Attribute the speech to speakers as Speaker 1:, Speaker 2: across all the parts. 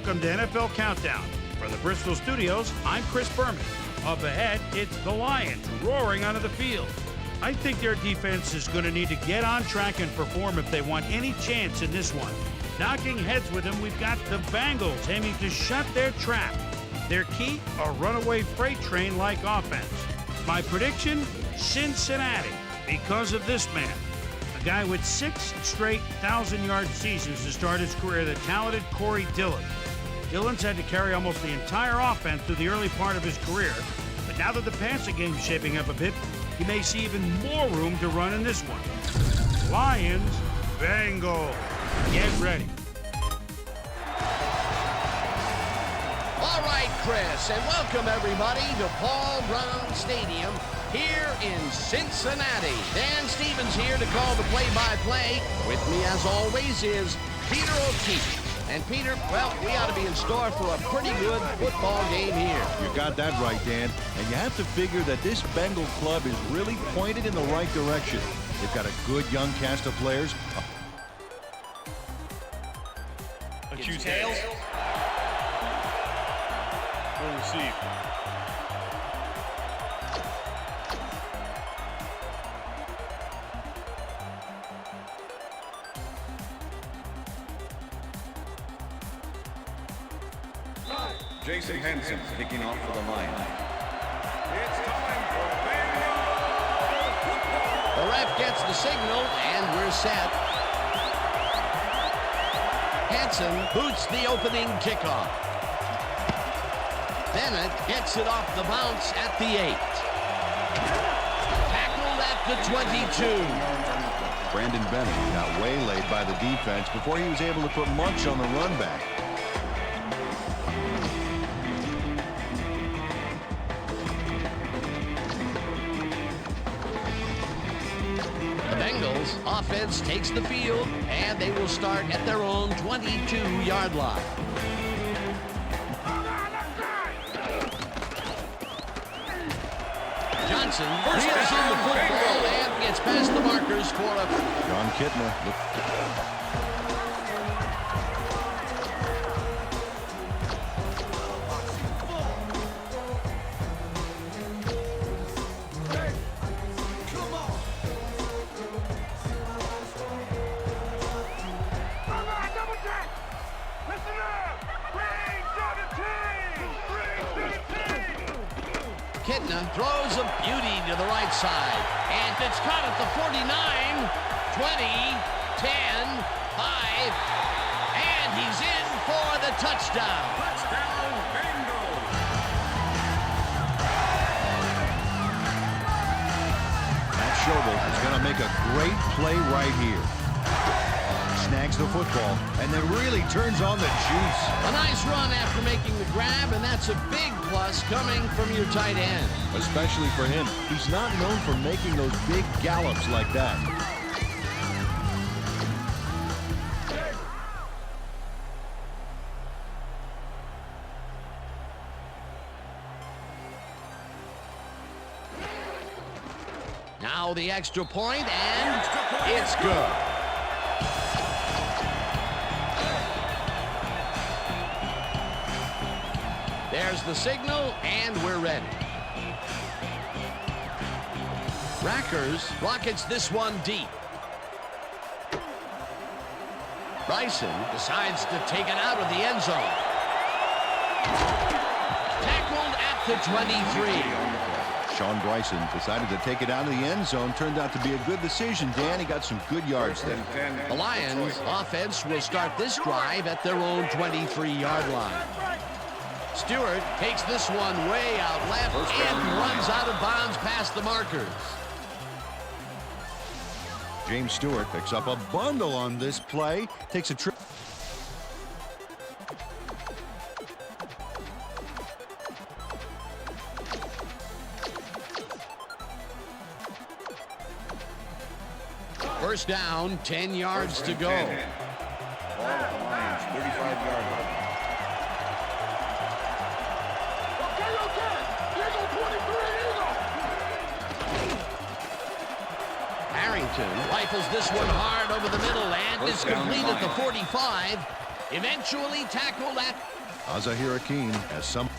Speaker 1: Welcome to NFL Countdown. From the Bristol studios, I'm Chris Berman. Up ahead, it's the Lions roaring onto the field. I think their defense is going to need to get on track and perform if they want any chance in this one. Knocking heads with them, we've got the Bengals aiming to shut their trap. Their key, a runaway freight train-like offense. My prediction, Cincinnati, because of this man. A guy with 6 straight 1,000-yard seasons to start his career, the talented Corey Dillon. Dillon's had to carry almost the entire offense through the early part of his career, but now that the passing game's shaping up a bit, he may see even more room to run in this one. Lions, Bengals. Get ready.
Speaker 2: All right, Chris, and welcome everybody to Paul Brown Stadium here in Cincinnati. Dan Stevens here to call the play-by-play. With me, as always, is Peter O'Keefe. And Peter, well, we ought to be in store for a pretty good football game here.
Speaker 3: You got that right, Dan. And you have to figure that this Bengal club is really pointed in the right direction. They've got a good young cast of players.
Speaker 4: Choose tails. Will receive.
Speaker 5: Jason Henson kicking off for the Lions. It's time for Bengal.
Speaker 2: The ref gets the signal, and we're set. Hanson boots the opening kickoff. Bennett gets it off the bounce at the 8. Tackled at the 22.
Speaker 3: Brandon Bennett got waylaid by the defense before he was able to put much on the run back.
Speaker 2: Offense takes the field, and they will start at their own 22-yard line. Johnson reels in the football and gets past the markers for a...
Speaker 3: John Kitna.
Speaker 2: Kitna throws a beauty to the right side, and it's caught at the 49, 20, 10, 5, and he's in for the touchdown.
Speaker 5: Touchdown, Bengals.
Speaker 3: Matt Schobel is going to make a great play right here. Snags the football and then really turns on the juice.
Speaker 2: A nice run after making the grab, and that's a big plus coming from your tight end.
Speaker 3: Especially for him. He's not known for making those big gallops like that.
Speaker 2: Now the extra point, and it's good. There's the signal, and we're ready. Rackers rockets this one deep. Bryson decides to take it out of the end zone. Tackled at the 23.
Speaker 3: Sean Bryson decided to take it out of the end zone. Turned out to be a good decision, Dan. He got some good yards there.
Speaker 2: The Lions offense will start this drive at their own 23-yard line. Stewart takes this one way out left and runs out of bounds past the markers.
Speaker 3: James Stewart picks up a bundle on this play. Takes a trip.
Speaker 2: First down, 10 yards to go.
Speaker 5: Ball at the Lions, 35-yard line.
Speaker 2: Harrington rifles this one hard over the middle, and it's complete at the 45. Eventually tackled at
Speaker 3: Azahir Akin has some.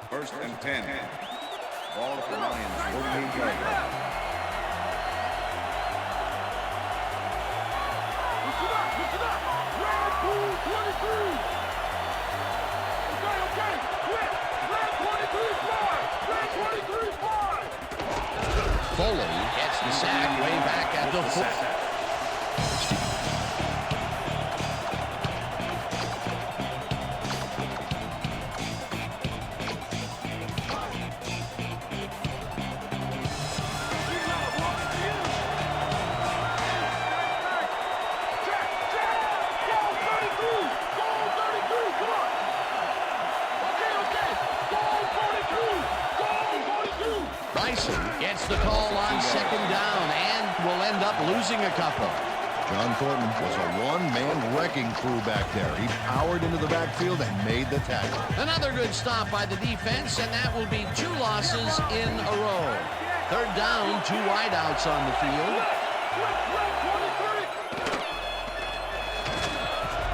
Speaker 5: First and 10. Ball at the Lions, 48 yards.
Speaker 2: Foley gets the sack way back at the 4. Gets the call on second down and will end up losing a couple.
Speaker 3: John Thornton was a one-man wrecking crew back there. He powered into the backfield and made the tackle.
Speaker 2: Another good stop by the defense, and that will be 2 losses in a row. Third down, 2 wideouts on the field.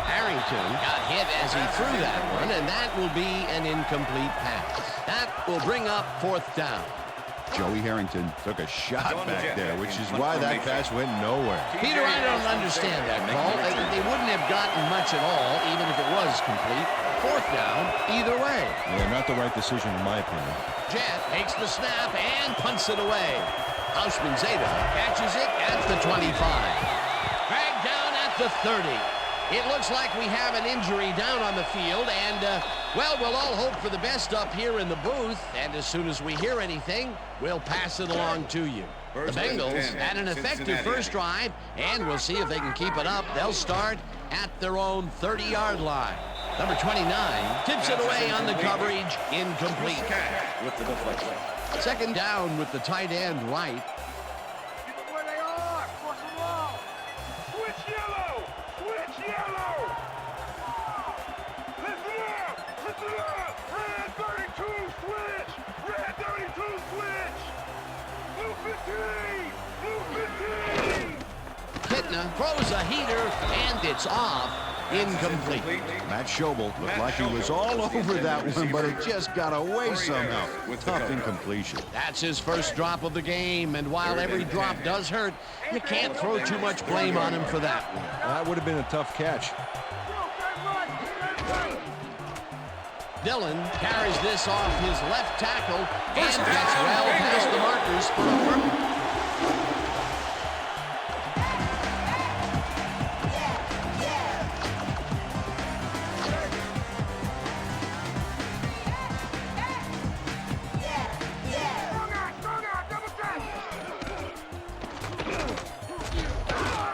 Speaker 2: Harrington got hit as he threw that one, and that will be an incomplete pass. That will bring up 4th down.
Speaker 3: Joey Harrington took a shot back there, which is why that pass went nowhere.
Speaker 2: Peter, I don't understand that call. They wouldn't have gotten much at all, even if it was complete. 4th down, either way.
Speaker 3: Yeah, not the right decision in my opinion.
Speaker 2: Jet takes the snap and punts it away. Houshman Zeta catches it at the 25. Dragged down at the 30. It looks like we have an injury down on the field, and, well, we'll all hope for the best up here in the booth, and as soon as we hear anything, we'll pass it along to you. The Bengals had an effective first drive, and we'll see if they can keep it up. They'll start at their own 30-yard line. Number 29 tips it away on the coverage, incomplete.
Speaker 5: With the deflection.
Speaker 2: Second down with the tight end right. Kitna throws a heater, and it's off. Incomplete.
Speaker 3: Matt Schobel looked like he was all over that one, but it just got away somehow. Tough incompletion.
Speaker 2: That's his first drop of the game, and while every drop does hurt, you can't throw too much blame on him for that one.
Speaker 3: That would have been a tough catch.
Speaker 2: Dillon carries this off his left tackle and gets well past the markers for a fumble.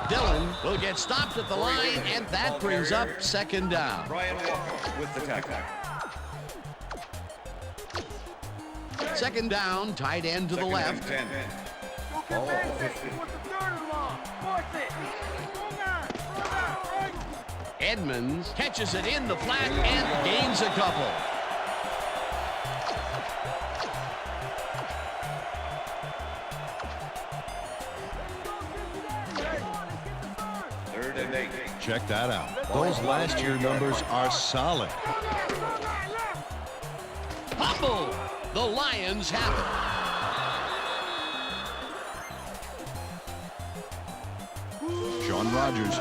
Speaker 2: Dillon will get stopped at the line, and that brings up second down.
Speaker 5: Brian Walker with the tackle.
Speaker 2: Second down, tight end to the left.
Speaker 5: Ball at the 50.
Speaker 2: Edmonds catches it in the flat and gains a couple.
Speaker 5: Third and 8.
Speaker 3: Check that out. Those last year numbers are solid.
Speaker 2: Fumble! The Lions have it.
Speaker 3: Sean Rogers.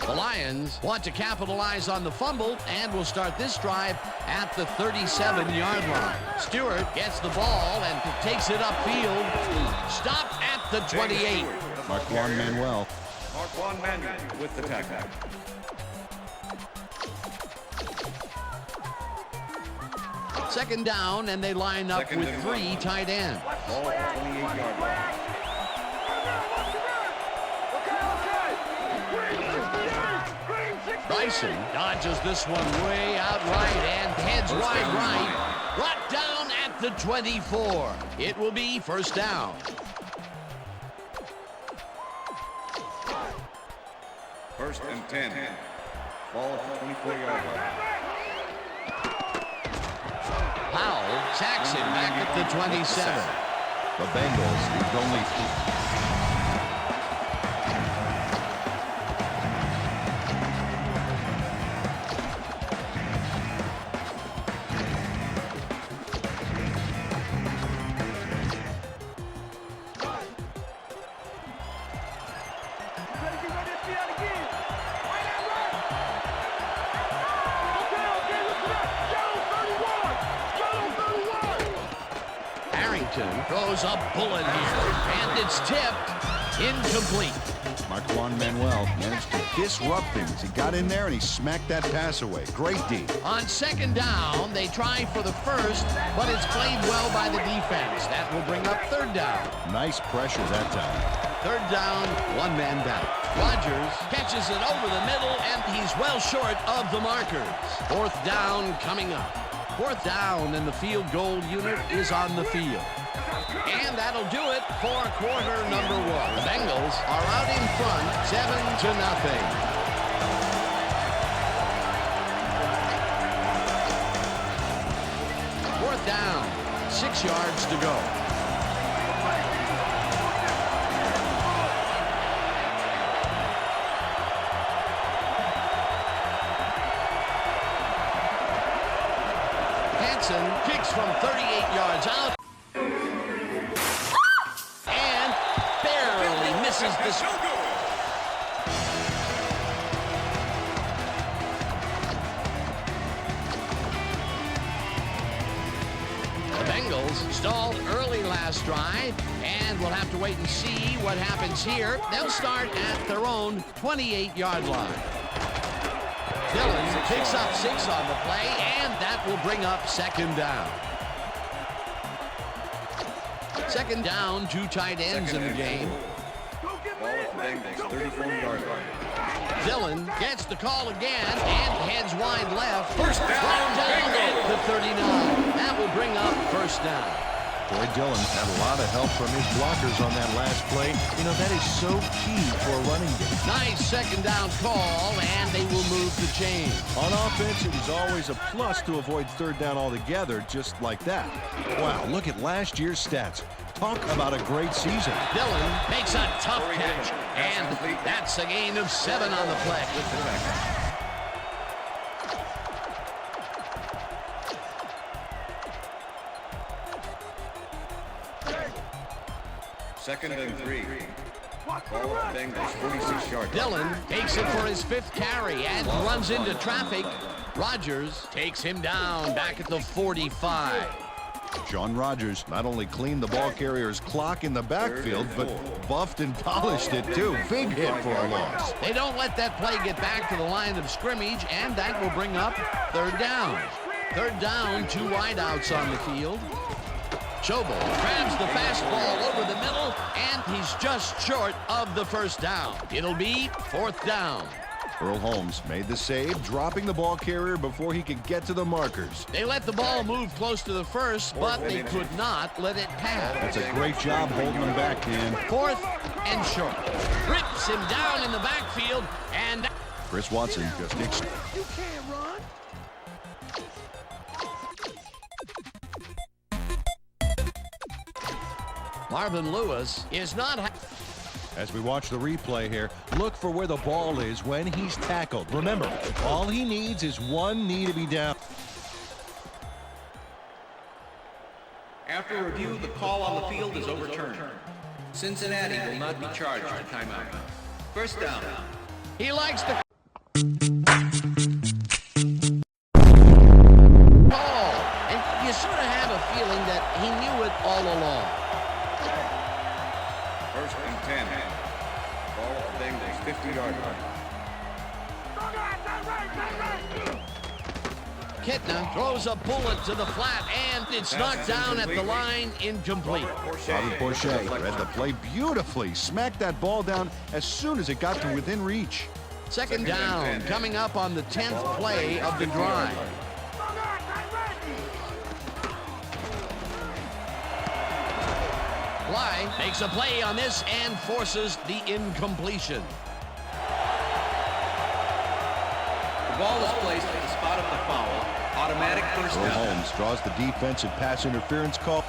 Speaker 2: The Lions want to capitalize on the fumble and will start this drive at the 37-yard line. Stewart gets the ball and takes it upfield. Stopped at the 28.
Speaker 3: Marquand Manuel.
Speaker 5: Marquand Manuel with the tackle.
Speaker 2: Second down, and they line up with 3 tight ends.
Speaker 5: Ball at the 28-yard line.
Speaker 2: Bryson dodges this one way out right and heads wide right. Brought down at the 24. It will be first down.
Speaker 5: First and 10. Ball at the 24-yard line.
Speaker 2: Powell sacks him back at the 27.
Speaker 3: The Bengals need only
Speaker 2: throws a bullet here, and it's tipped. Incomplete.
Speaker 3: Marquand Manuel managed to disrupt things. He got in there and he smacked that pass away. Great D.
Speaker 2: On second down, they try for the first, but it's played well by the defense. That will bring up third down.
Speaker 3: Nice pressure that time.
Speaker 2: Third down, one man down. Rodgers catches it over the middle, and he's well short of the markers. Fourth down coming up. Fourth down, and the field goal unit is on the field. And that'll do it for quarter number one. The Bengals are out in front, 7-0. Fourth down, 6 yards to go. Hansen kicks from 38 yards out. Misses this. The Bengals stalled early last drive, and we'll have to wait and see what happens here. They'll start at their own 28-yard line. Dillon picks up 6 on the play, and that will bring up second down. Second down, 2 tight ends in the game.
Speaker 5: Ball at the Bengals, 34-yard line.
Speaker 2: Dillon gets the call again and heads wide left.
Speaker 5: First down,
Speaker 2: at the 39. That will bring up first down.
Speaker 3: Boy, Dillon had a lot of help from his blockers on that last play. You know, that is so key for a running game.
Speaker 2: Nice second down call, and they will move the chain.
Speaker 3: On offense, it was always a plus to avoid third down altogether, just like that. Wow, look at last year's stats. Talk about a great season.
Speaker 2: Dillon makes a tough catch, and that's a gain of 7 on the play.
Speaker 5: Second and 3. Ball at the Bengals, 46-yard line.
Speaker 2: Dillon takes it for his 5th carry and runs into traffic. Rodgers takes him down back at the 45.
Speaker 3: John Rodgers not only cleaned the ball carrier's clock in the backfield, but buffed and polished it too. Big hit for a loss.
Speaker 2: They don't let that play get back to the line of scrimmage, and that will bring up third down. Third down, 2 wideouts on the field. Schobel grabs the fastball over the middle, and he's just short of the first down. It'll be fourth down.
Speaker 3: Earl Holmes made the save, dropping the ball carrier before he could get to the markers.
Speaker 2: They let the ball move close to the first, but they could not let it pass.
Speaker 3: That's a great job holding him back, Dan.
Speaker 2: Fourth and short. Rips him down in the backfield, and
Speaker 3: Chris Watson just
Speaker 2: you can't run. Marvin Lewis is not.
Speaker 3: As we watch the replay here, look for where the ball is when he's tackled. Remember, all he needs is one knee to be down.
Speaker 6: After review, the call on the field is overturned. Cincinnati will not be charged a timeout. First down.
Speaker 2: He likes the call, and you sort of have a feeling that he knew it all along.
Speaker 5: First and 10. Ball at the Bengals, 50-yard line.
Speaker 2: Kitna throws a bullet to the flat, and it's knocked down at the line, incomplete.
Speaker 3: Robert Boucher read the play beautifully, smacked that ball down as soon as it got to within reach.
Speaker 2: Second down, coming up on the 10th play of the drive. Bly makes a play on this and forces the incompletion.
Speaker 6: ball is placed at the spot of the foul, automatic first
Speaker 3: Earl
Speaker 6: down.
Speaker 3: Holmes draws the defensive pass interference call.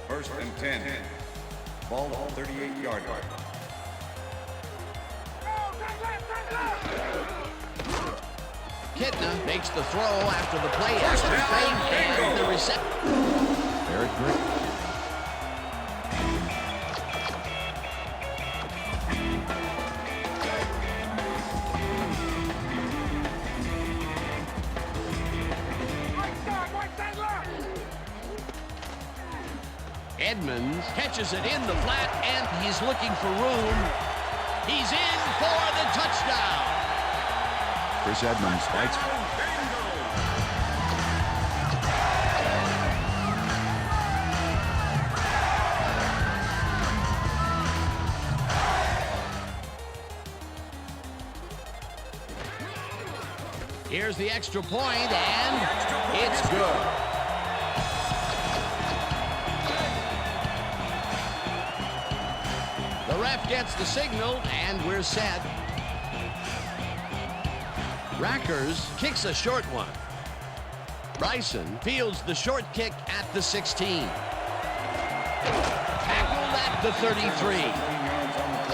Speaker 5: First and 10. Ball 38-yard line.
Speaker 2: Kitna makes the throw after the play action fake and the reception.
Speaker 3: Eric Green.
Speaker 2: Edmonds catches it in the flat, and he's looking for room. He's in for the touchdown.
Speaker 3: Chris Edmonds fights.
Speaker 2: Here's the extra point, and it's good. The ref gets the signal, and we're set. Rackers kicks a short one. Bryson fields the short kick at the 16. Tackled at the 33.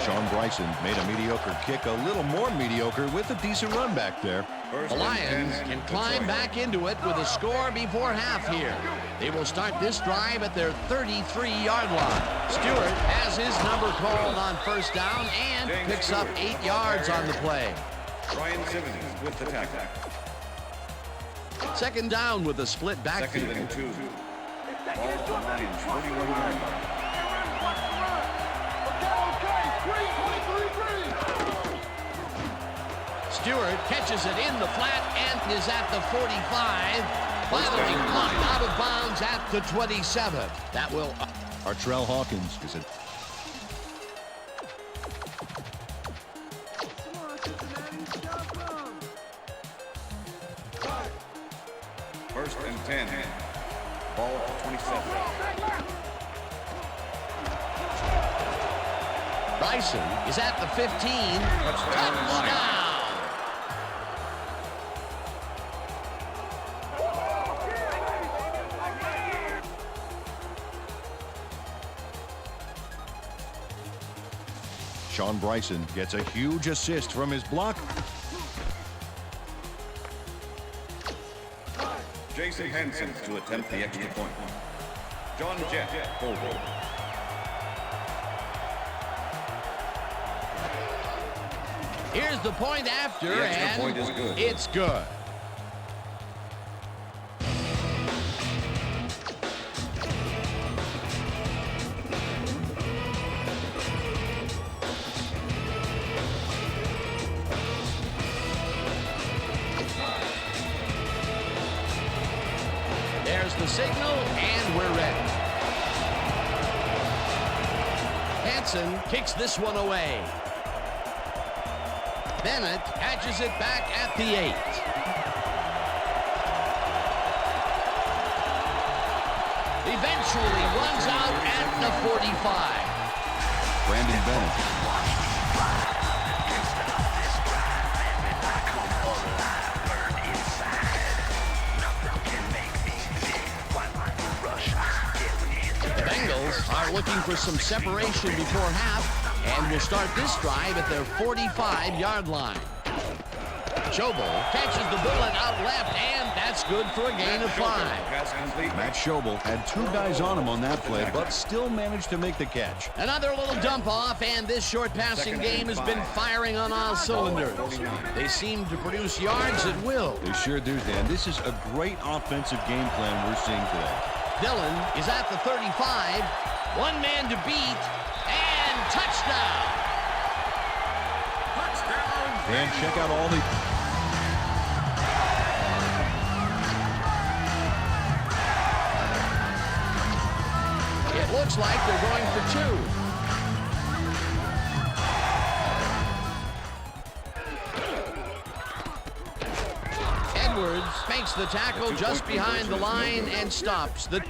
Speaker 3: Sean Bryson made a mediocre kick a little more mediocre with a decent run back there.
Speaker 2: The Lions can climb back into it with a score before half here. They will start this drive at their 33-yard line. Stewart has his number called on first down and picks up 8 yards on the play.
Speaker 5: Ryan Simmons with the tackle.
Speaker 2: Second down with a split
Speaker 5: Second
Speaker 2: backfield.
Speaker 5: and 2. Ball at the Lions 41-yard line.
Speaker 2: Stewart catches it in the flat and is at the 45. Finally knocked out of bounds at the 27. That will...
Speaker 3: Artrell Hawkins is it.
Speaker 5: First and 10. Ball at the 27.
Speaker 2: Bryson is at the 15. Touchdown!
Speaker 3: Sean Bryson gets a huge assist from his block.
Speaker 5: Jason Hansen to attempt the extra point. John Jett, full goal.
Speaker 2: Here's the point after,
Speaker 5: The extra
Speaker 2: and
Speaker 5: point is good.
Speaker 2: it's good. There's the signal, and we're ready. Hansen kicks this one away. Bennett catches it back at the 8. Eventually runs out at the 45.
Speaker 3: Brandon Bennett. The Bengals are looking for some separation before half, and will start this drive at their 45-yard line. Schobel catches the bullet out left, and that's good for a gain of 5.
Speaker 5: Pass complete.
Speaker 3: Matt Schobel had 2 guys on him on that play, but still managed to make the catch.
Speaker 2: Another little dump off, and this short passing game has been firing on all cylinders. They seem to produce yards at will.
Speaker 3: They sure do, Dan. This is a great offensive game plan we're seeing today.
Speaker 2: Dillon is at the 35. One man to beat, and touchdown!
Speaker 3: Dan, check out all the...
Speaker 2: It looks like they're going for 2. Edwards makes the tackle just behind the line and stops the...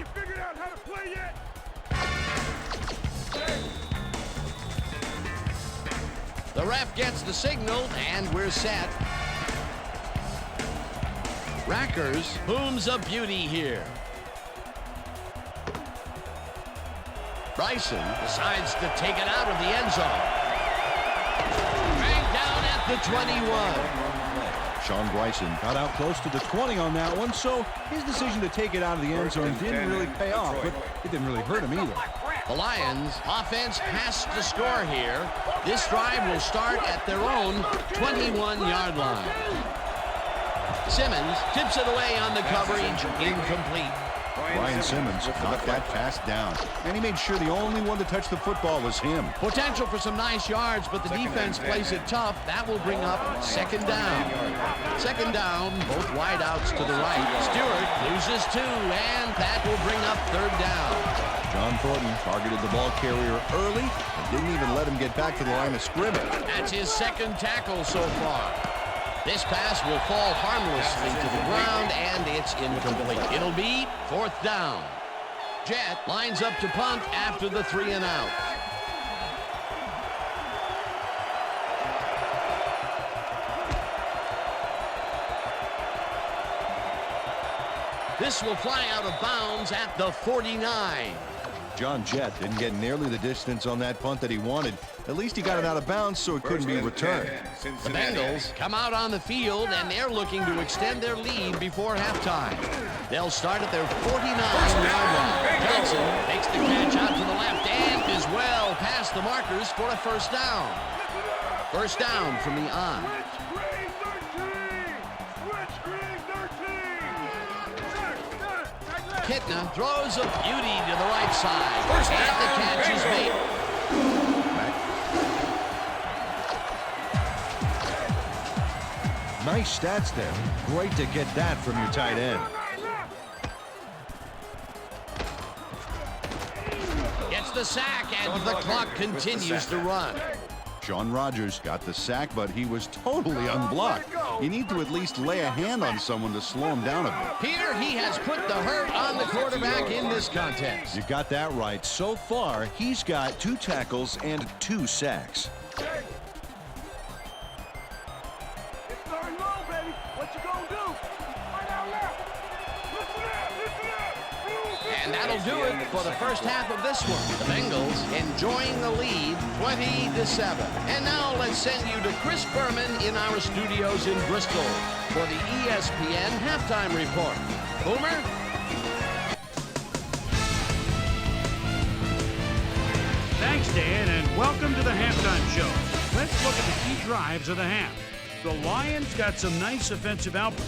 Speaker 2: The ref gets the signal, and we're set. Rackers booms a beauty here. Bryson decides to take it out of the end zone. Dragged down at the 21.
Speaker 7: Sean Bryson got out close to the 20 on that one, so his decision to take it out of the end zone didn't really pay off, but it didn't really hurt him either.
Speaker 2: The Lions offense has to score here. This drive will start at their own 21-yard line. Simmons tips it away on the coverage, incomplete.
Speaker 7: Brian Simmons knocked that pass down, and he made sure the only one to touch the football was him.
Speaker 2: Potential for some nice yards, but the defense plays it tough. That will bring up second down. Second down, both wideouts to the right. Stewart loses 2, and that will bring up third down.
Speaker 7: John Thornton targeted the ball carrier early and didn't even let him get back to the line of scrimmage.
Speaker 2: That's his second tackle so far. This pass will fall harmlessly to the ground, and it's incomplete. It'll be fourth down. Jet lines up to punt after the 3 and out. This will fly out of bounds at the 49.
Speaker 7: John Jett didn't get nearly the distance on that punt that he wanted. At least he got it out of bounds so it couldn't be returned.
Speaker 2: The Bengals come out on the field, and they're looking to extend their lead before halftime. They'll start at their 49-yard line. Johnson makes the catch out to the left and is well past the markers for a first down. First down from the on. Kitna throws a beauty to the right side. And the catch is made.
Speaker 7: Nice stats there. Great to get that from your tight end.
Speaker 2: Gets the sack, and the clock continues to run.
Speaker 7: Shaun Rogers got the sack, but he was totally unblocked. You need to at least lay a hand on someone to slow him down a bit.
Speaker 2: Peter, he has put the hurt on the quarterback in this contest.
Speaker 7: You got that right. So far, he's got 2 tackles and 2 sacks.
Speaker 2: And that'll do it for the first half of this one. The Bengals enjoying the lead 20-7. And now let's send you to Chris Berman in our studios in Bristol for the ESPN halftime report. Boomer?
Speaker 1: Thanks, Dan, and welcome to the halftime show. Let's look at the key drives of the half. The Lions got some nice offensive output.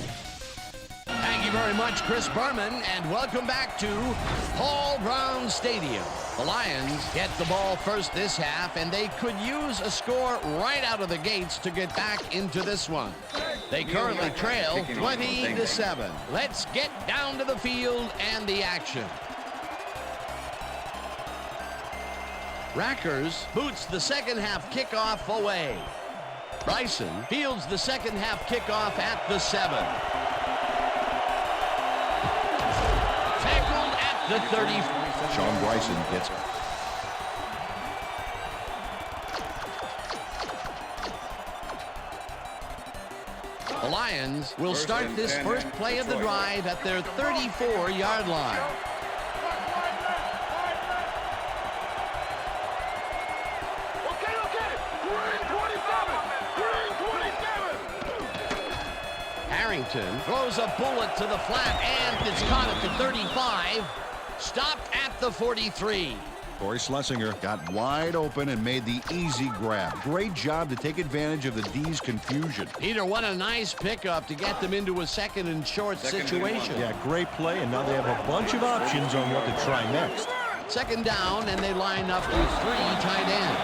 Speaker 2: Thank you very much, Chris Berman, and welcome back to Paul Brown Stadium. The Lions get the ball first this half, and they could use a score right out of the gates to get back into this one. They currently trail 20-7. Let's get down to the field and the action. Rackers boots the second half kickoff away. Bryson fields the second half kickoff at the 7. Tackled at the 30.
Speaker 7: Sean Bryson gets it.
Speaker 2: The Lions will start this first play of the drive at their 34-yard line. Harrington throws a bullet to the flat, and it's caught at the 35. Stopped at the 43.
Speaker 7: Corey Schlesinger got wide open and made the easy grab. Great job to take advantage of the D's confusion.
Speaker 2: Peter, what a nice pickup to get them into a second and short situation.
Speaker 7: Yeah, great play, and now they have a bunch of options on what to try next.
Speaker 2: Second down, and they line up with 3 tight ends.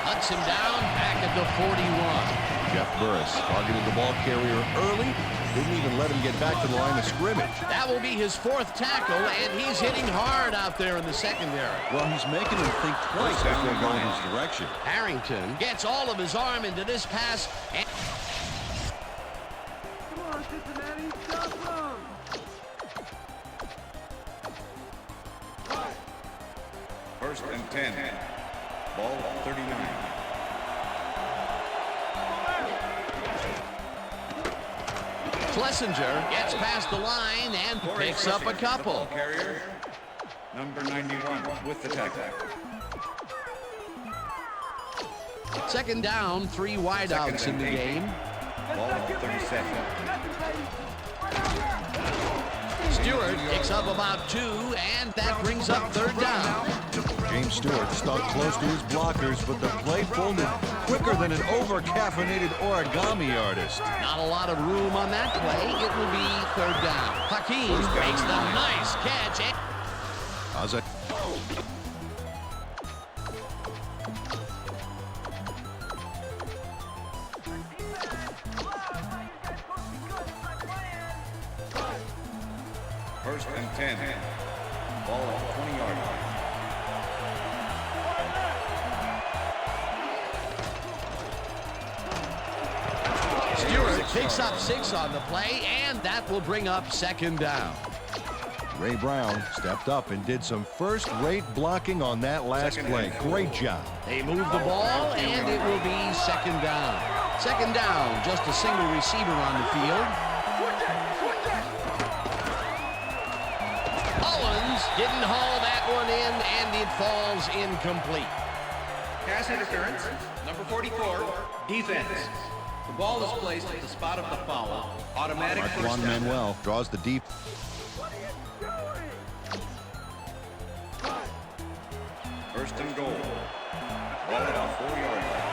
Speaker 2: Hunts him down back at the 41.
Speaker 7: Jeff Burris targeted the ball carrier early. Didn't even let him get back to the line of scrimmage.
Speaker 2: That will be his 4th tackle, and he's hitting hard out there in the secondary.
Speaker 7: Well, he's making him think twice before going his direction.
Speaker 2: Harrington gets all of his arm into this pass. And
Speaker 8: come on, Cincinnati, stop them!
Speaker 5: First and 10. Ball 39.
Speaker 2: Schlesinger gets past the line and picks up a couple.
Speaker 5: Carrier, number 91 with the tackle.
Speaker 2: Second down, 3 wideouts in the game.
Speaker 5: Ball at 37.
Speaker 2: Stewart picks up about 2, and that brings up third down.
Speaker 7: James Stewart stuck close to his blockers, but the play folded quicker than an over-caffeinated origami artist.
Speaker 2: Not a lot of room on that play. It will be third down. Hakeem makes the nice catch.
Speaker 7: Ozzy.
Speaker 5: First and 10. Ball at 20-yard line.
Speaker 2: Stewart picks up 6 on the play, and that will bring up second down.
Speaker 7: Ray Brown stepped up and did some first-rate blocking on that last play. Great job.
Speaker 2: They move the ball, and it will be second down. Second down, just a single receiver on the field. Owens didn't haul that one in, and it falls incomplete.
Speaker 6: Pass interference, number 44, defense. The ball is placed at the spot of the foul. Automatic first
Speaker 7: Juan
Speaker 6: down.
Speaker 7: Manuel draws the deep.
Speaker 5: First and goal. Ball at 4-yard line.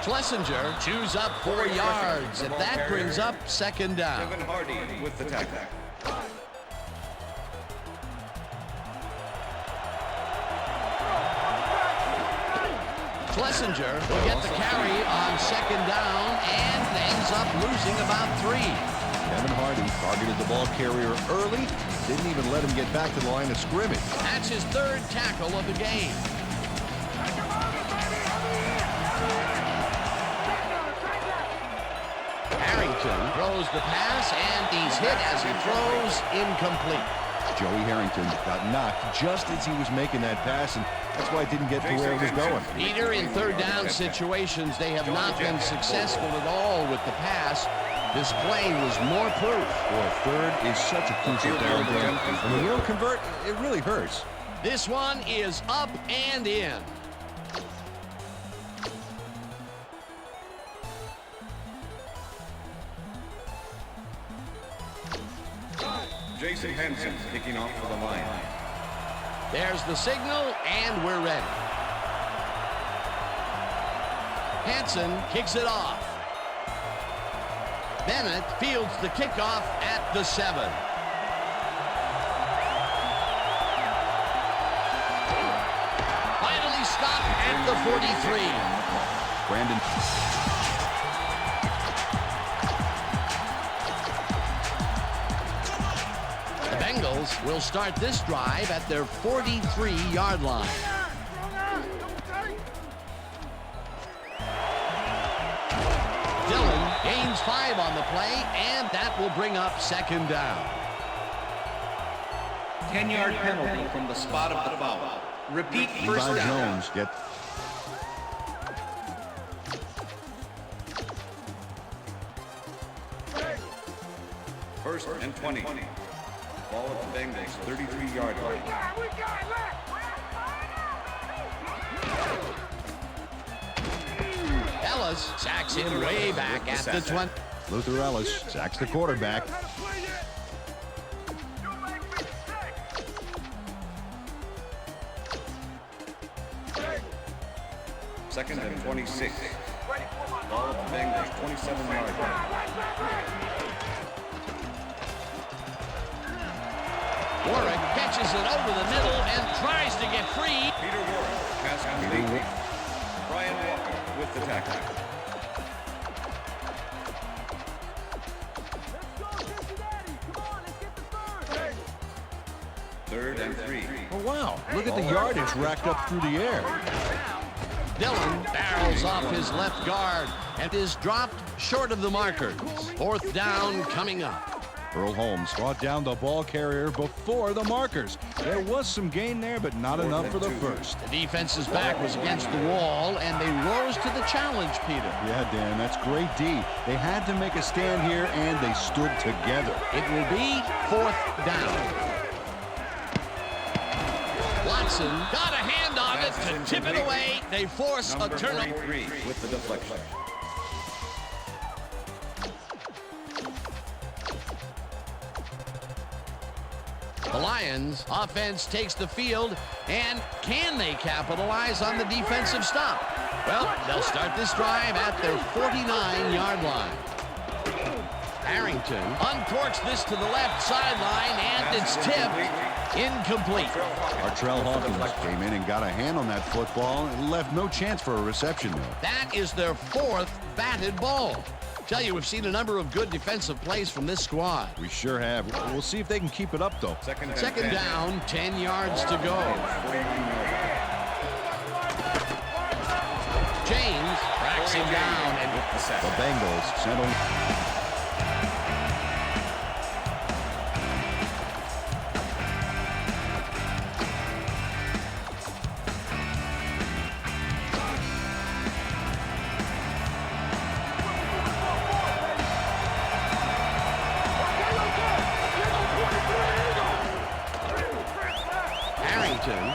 Speaker 2: Schlesinger chews up 4 yards, and that brings up second down.
Speaker 5: Kevin Hardy with the tackle.
Speaker 2: Schlesinger will get the carry on second down and ends up losing about 3.
Speaker 7: Kevin Hardy targeted the ball carrier early, didn't even let him get back to the line of scrimmage.
Speaker 2: That's his 3rd tackle of the game. Harrington throws the pass, and he's hit as he throws, incomplete.
Speaker 7: Joey Harrington got knocked just as he was making that pass, and that's why it didn't get to where it was going.
Speaker 2: Peter, in third down situations, they have not been successful at all with the pass. This play was more proof.
Speaker 7: Boy, third is such a crucial down game. When you don't convert, it really hurts.
Speaker 2: This one is up and in.
Speaker 5: Jason Hansen kicking off for the line.
Speaker 2: There's the signal, and we're ready. Hansen kicks it off. Bennett fields the kickoff at the 7. Finally stopped at the 43.
Speaker 7: Brandon.
Speaker 2: The Bengals will start this drive at their 43-yard line. Dillon gains 5 on the play, and that will bring up second down.
Speaker 6: 10-yard penalty from the spot of the foul. Repeat first
Speaker 7: Levi
Speaker 6: down.
Speaker 7: Jones get.
Speaker 5: First and 20. Ball at the Bengals 33-yard line.
Speaker 2: Ellis sacks him way back at the 20.
Speaker 7: Luther Ellis sacks the quarterback.
Speaker 5: Second and 26. Ball at the Bengals 27-yard line.
Speaker 2: Warwick catches it over the middle and tries to get free.
Speaker 5: Peter Warwick pass complete. Brian Walker with the tackle. Third and 3.
Speaker 7: Oh, wow. Look at the yardage racked up through the air.
Speaker 2: Dillon barrels off his left guard and is dropped short of the markers. Fourth down coming up.
Speaker 7: Earl Holmes brought down the ball carrier before the markers. There was some gain there, but not enough for the first.
Speaker 2: The defense's back was against the wall, and they rose to the challenge, Peter.
Speaker 7: Yeah, Dan, that's great D. They had to make a stand here, and they stood together.
Speaker 2: It will be 4th down. Watson got a hand on it to tip it away. They force a turnover.
Speaker 5: With the deflection.
Speaker 2: The Lions offense takes the field, and can they capitalize on the defensive stop? Well, they'll start this drive at their 49-yard line. Harrington uncorks this to the left sideline, and it's tipped incomplete.
Speaker 7: Artrell Hawkins came in and got a hand on that football and left no chance for a reception there.
Speaker 2: That is their 4th batted ball. Tell you, we've seen a number of good defensive plays from this squad.
Speaker 7: We sure have. We'll see if they can keep it up, though.
Speaker 2: Second down, 10 yards to go. James tracks him down, and
Speaker 7: The Bengals sent on.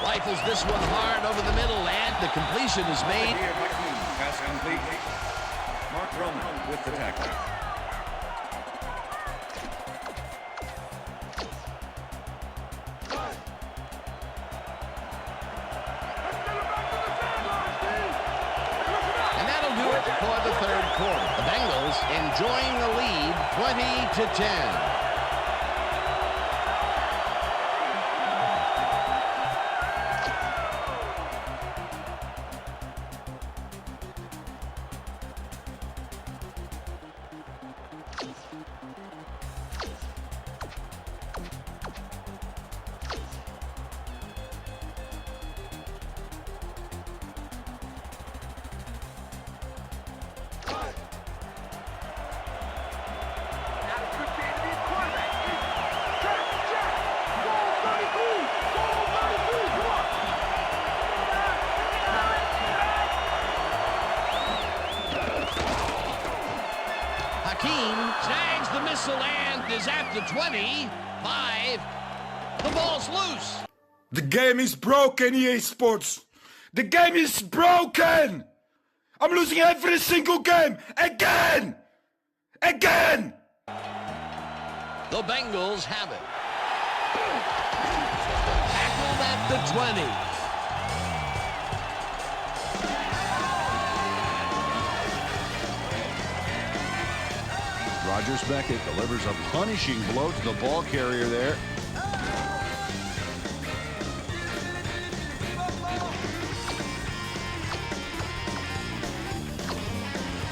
Speaker 2: Rifles this one hard over the middle, and the completion is made.
Speaker 5: Pass complete. Mark Roman with the tackle.
Speaker 2: And that'll do it for the 3rd quarter. The Bengals enjoying the lead, 20-10. Snags the missile and is at the 25. The ball's loose.
Speaker 9: The game is broken, EA Sports. The game is broken. I'm losing every single game. Again. Again.
Speaker 2: The Bengals have it. Tackled at the 20.
Speaker 7: Rogers Beckett delivers a punishing blow to the ball carrier there.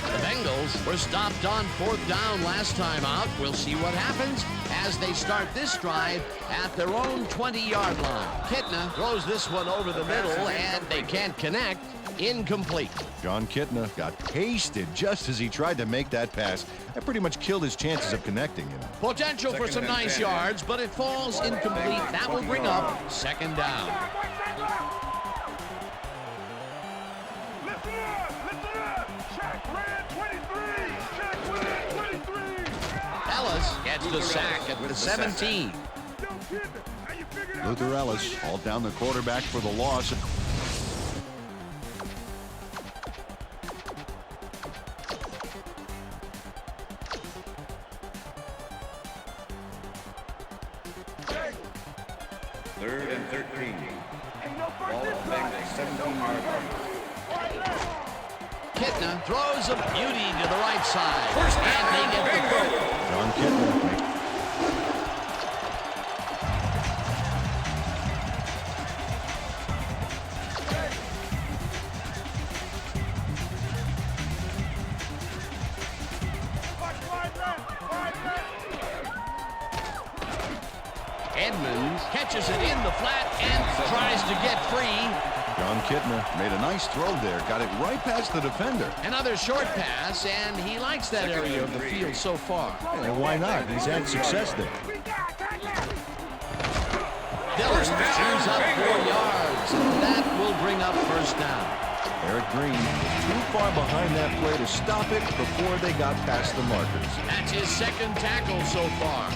Speaker 2: The Bengals were stopped on 4th down last time out. We'll see what happens as they start this drive at their own 20-yard line. Kitna throws this one over the middle, and they can't connect. Incomplete.
Speaker 7: John Kitna got pasted just as he tried to make that pass. That pretty much killed his chances of connecting him.
Speaker 2: Potential for some nice yards, but it falls incomplete. That will bring up 2nd down.
Speaker 8: Listen up! Check red 23! Check red 23!
Speaker 2: Ellis gets the sack at the 17.
Speaker 7: Luther Ellis hauled down the quarterback for the loss.
Speaker 5: Third and 13. Ball at the Bengals, 17-yard line.
Speaker 2: Kitna throws a beauty to the right side. And they get the first.
Speaker 7: John Kitna.
Speaker 2: Edmonds catches it in the flat and tries to get free.
Speaker 7: John Kitna made a nice throw there. Got it right past the defender.
Speaker 2: Another short pass, and he likes that area of the field so far.
Speaker 7: And why not? He's had success there.
Speaker 2: Dillon chews up 4 yards, and that will bring up first down.
Speaker 7: Eric Green was too far behind that play to stop it before they got past the markers.
Speaker 2: That's his second tackle so far.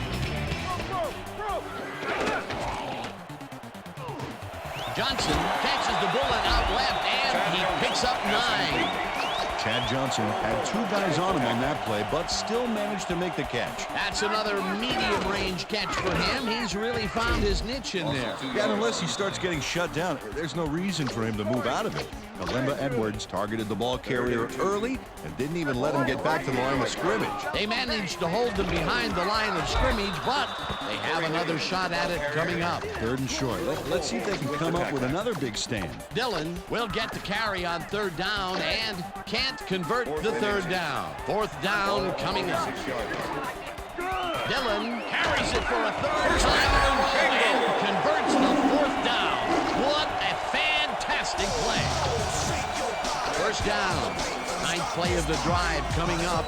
Speaker 2: Johnson catches the bullet out left, and he picks up 9.
Speaker 7: Chad Johnson had 2 guys on him on that play, but still managed to make the catch.
Speaker 2: That's another medium-range catch for him. He's really found his niche in there.
Speaker 7: Yeah, and unless he starts getting shut down, there's no reason for him to move out of it. Kalemba Edwards targeted the ball carrier early and didn't even let him get back to the line of scrimmage.
Speaker 2: They managed to hold them behind the line of scrimmage, but they have another shot at it coming up.
Speaker 7: 3rd and short. Let's see if they can come up with another big stand.
Speaker 2: Dillon will get the carry on 3rd down and can't convert the 3rd down. 4th down coming up. Dillon carries it for a 3rd time in a row and converts the 4th down. What a fantastic play. 1st down. 9th play of the drive coming up.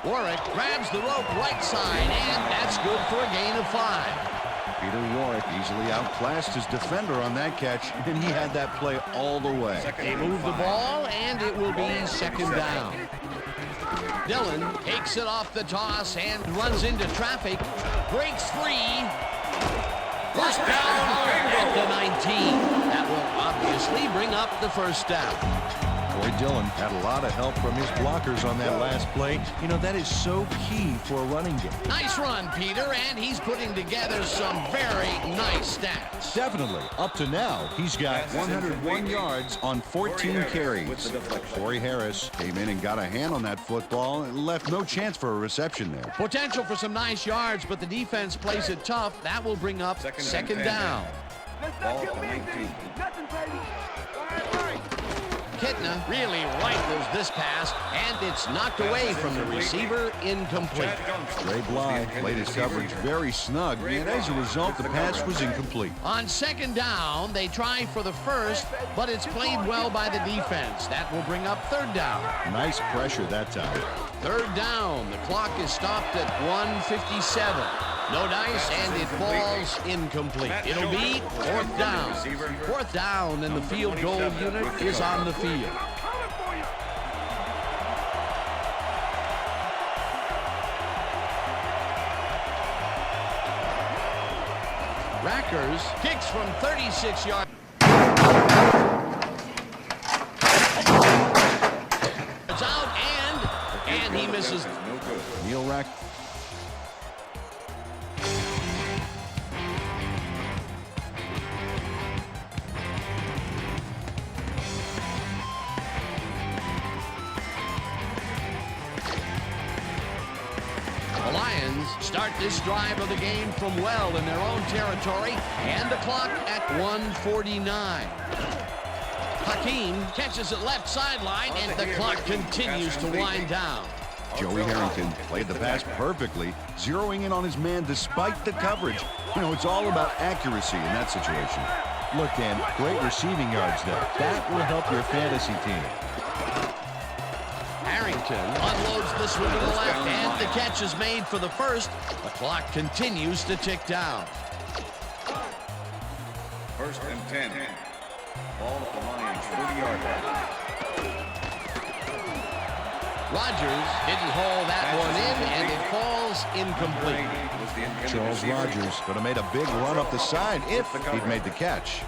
Speaker 2: Warwick grabs the rope right side, and that's good for a gain of 5.
Speaker 7: Peter Warwick easily outclassed his defender on that catch, and he had that play all the way.
Speaker 2: They move the ball, and it will be 2nd down. Dillon takes it off the toss and runs into traffic. Breaks free. First down at the 19. That will obviously bring up the 1st down.
Speaker 7: Boy, Dillon had a lot of help from his blockers on that last play. You know, that is so key for a running game.
Speaker 2: Nice run, Peter, and he's putting together some very nice stats.
Speaker 7: Definitely. Up to now, he's got 101 yards on 14 carries. Corey Harris came in and got a hand on that football and left no chance for a reception there.
Speaker 2: Potential for some nice yards, but the defense plays it tough. That will bring up 2nd down.
Speaker 5: Ball at the 19.
Speaker 2: Kitna really rifles this pass, and it's knocked away from the receiver, incomplete.
Speaker 7: Ray Bly played his coverage very snug, and as a result, the pass was incomplete.
Speaker 2: On 2nd down, they try for the 1st, but it's played well by the defense. That will bring up 3rd down.
Speaker 7: Nice pressure that time.
Speaker 2: 3rd down. The clock is stopped at 1:57. No dice, and it falls incomplete. It'll be 4th down. 4th down, and the field goal unit is on the field. Rackers kicks from 36 yards. It's out, and he misses.
Speaker 7: Neil Rack.
Speaker 2: The Lions start this drive of the game from well in their own territory, and the clock at 1:49. Hakeem catches it left sideline, and the clock continues to wind down.
Speaker 7: Joey Harrington played the pass perfectly, zeroing in on his man despite the coverage. You know, it's all about accuracy in that situation. Look, Dan, great receiving yards there. That will help your fantasy team.
Speaker 2: Harrington unloads this one to the left, and the catch is made for the 1st. The clock continues to tick down.
Speaker 5: 1st and 10. Ball at the Lions, 30-yard line.
Speaker 2: Rogers didn't haul that one in, and it falls incomplete.
Speaker 7: Charles Rogers could have made a big run up the side if he'd made the catch.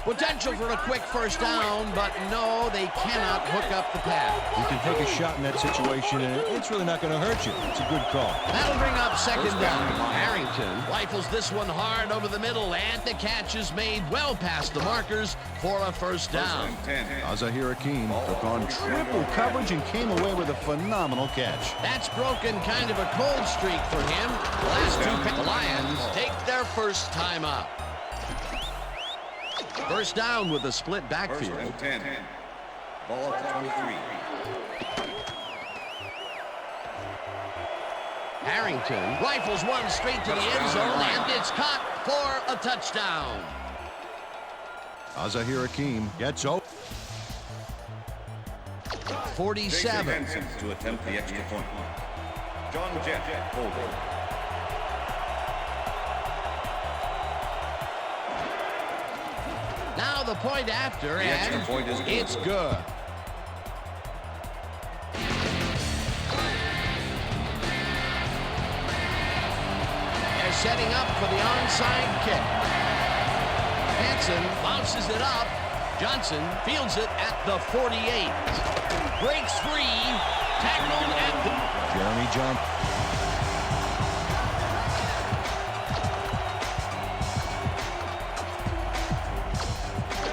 Speaker 2: Potential for a quick 1st down, but no, they cannot hook up the pass.
Speaker 7: You can take a shot in that situation, and it's really not going to hurt you. It's a good call.
Speaker 2: That'll bring up 2nd down. Harrington rifles this one hard over the middle, and the catch is made well past the markers for a 1st down.
Speaker 7: Azahir Hakeem took on triple coverage and came away with a phenomenal catch.
Speaker 2: That's broken kind of a cold streak for him. The last 2 the Lions take their 1st time out. 1st down with a split backfield.
Speaker 5: 1st and 10. Ball at the 23.
Speaker 2: Harrington rifles one straight to the end zone, and it's caught for a touchdown.
Speaker 7: Azahir Hakim gets open.
Speaker 2: 47.
Speaker 5: Jason Hansen to attempt the extra point. John Jett holding.
Speaker 2: Now the point after,
Speaker 5: The extra point is good.
Speaker 2: it's good. They're setting up for the onside kick. Hansen bounces it up. Johnson fields it at the 48. Breaks free. Tackled at the...
Speaker 7: Jeremy Johnson.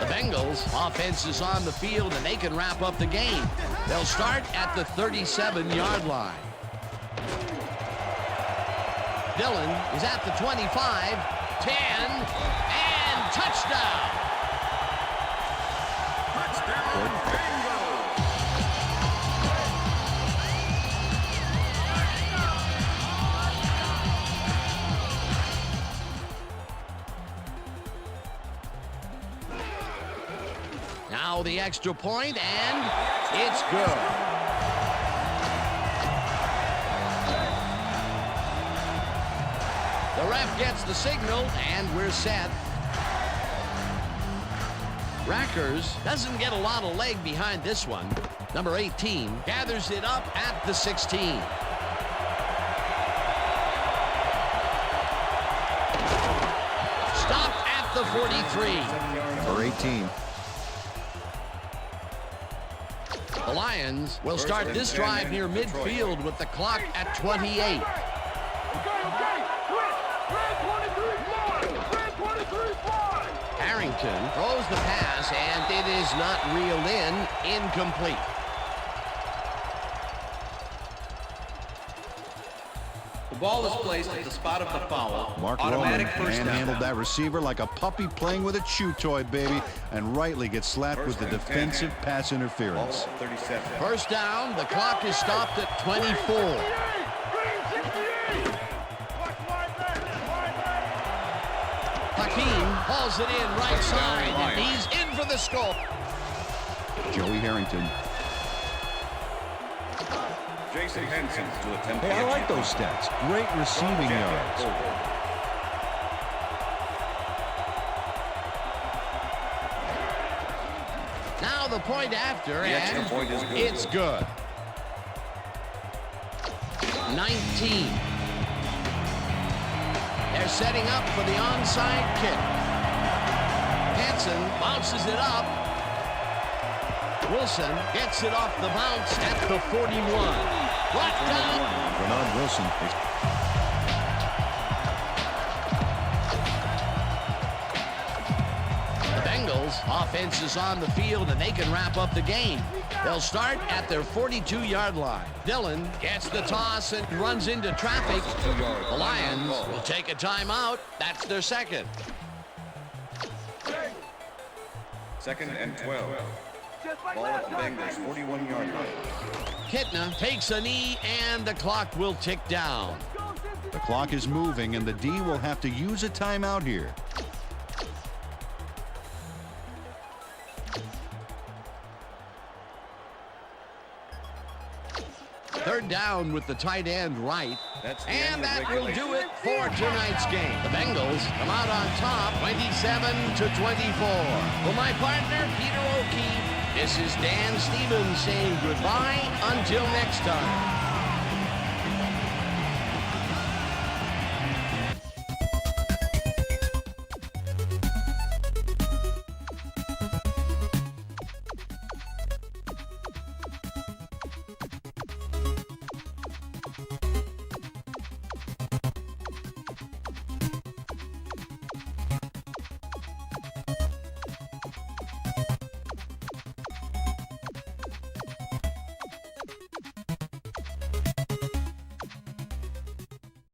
Speaker 2: The Bengals offense is on the field and they can wrap up the game. They'll start at the 37-yard line. Dillon is at the 25, 10, and touchdown. Now the extra point, and it's good. The ref gets the signal, and we're set. Rackers doesn't get a lot of leg behind this one. Number 18 gathers it up at the 16. Stopped at the 43.
Speaker 7: Number 18.
Speaker 2: The Lions will start this drive near midfield with the clock at 28. Harrington throws the pass, and it is not reeled in. Incomplete.
Speaker 6: The ball is placed at the spot of the foul.
Speaker 7: Mark
Speaker 6: Automatic
Speaker 7: Roman
Speaker 6: first down.
Speaker 7: handled that receiver like a puppy playing with a chew toy, baby, and rightly gets slapped with the defensive pass interference.
Speaker 5: Ball 37.
Speaker 2: First down, the clock is stopped at 24. Hakeem hauls it in right side, and he's in for the score.
Speaker 7: Joey Harrington.
Speaker 5: Jason Hansen to attempt
Speaker 7: Hey,
Speaker 5: the
Speaker 7: I like
Speaker 5: extra
Speaker 7: those
Speaker 5: point.
Speaker 7: stats. Great receiving
Speaker 5: Jett
Speaker 7: yards.
Speaker 5: holding.
Speaker 2: Now the point after,
Speaker 5: The extra
Speaker 2: and
Speaker 5: point is good.
Speaker 2: it's good. 19. They're setting up for the onside kick. Hansen bounces it up. Wilson gets it off the bounce at the 41. Brought down.
Speaker 7: Bernard Wilson.
Speaker 2: The Bengals offense is on the field and they can wrap up the game. They'll start at their 42-yard line. Dillon gets the toss and runs into traffic. The Lions will take a timeout. That's their second.
Speaker 5: Second and 12. Ball at the Bengals 41-yard line.
Speaker 2: Kitna takes a knee and the clock will tick down.
Speaker 7: The clock is moving, and the D will have to use a timeout here.
Speaker 2: Third down with the tight end right.
Speaker 5: That's the
Speaker 2: And
Speaker 5: end of
Speaker 2: that will
Speaker 5: regulation.
Speaker 2: do it for tonight's game. The Bengals come out on top, 27-24. For my partner, Peter O'Keefe, this is Dan Stevens saying goodbye until next time.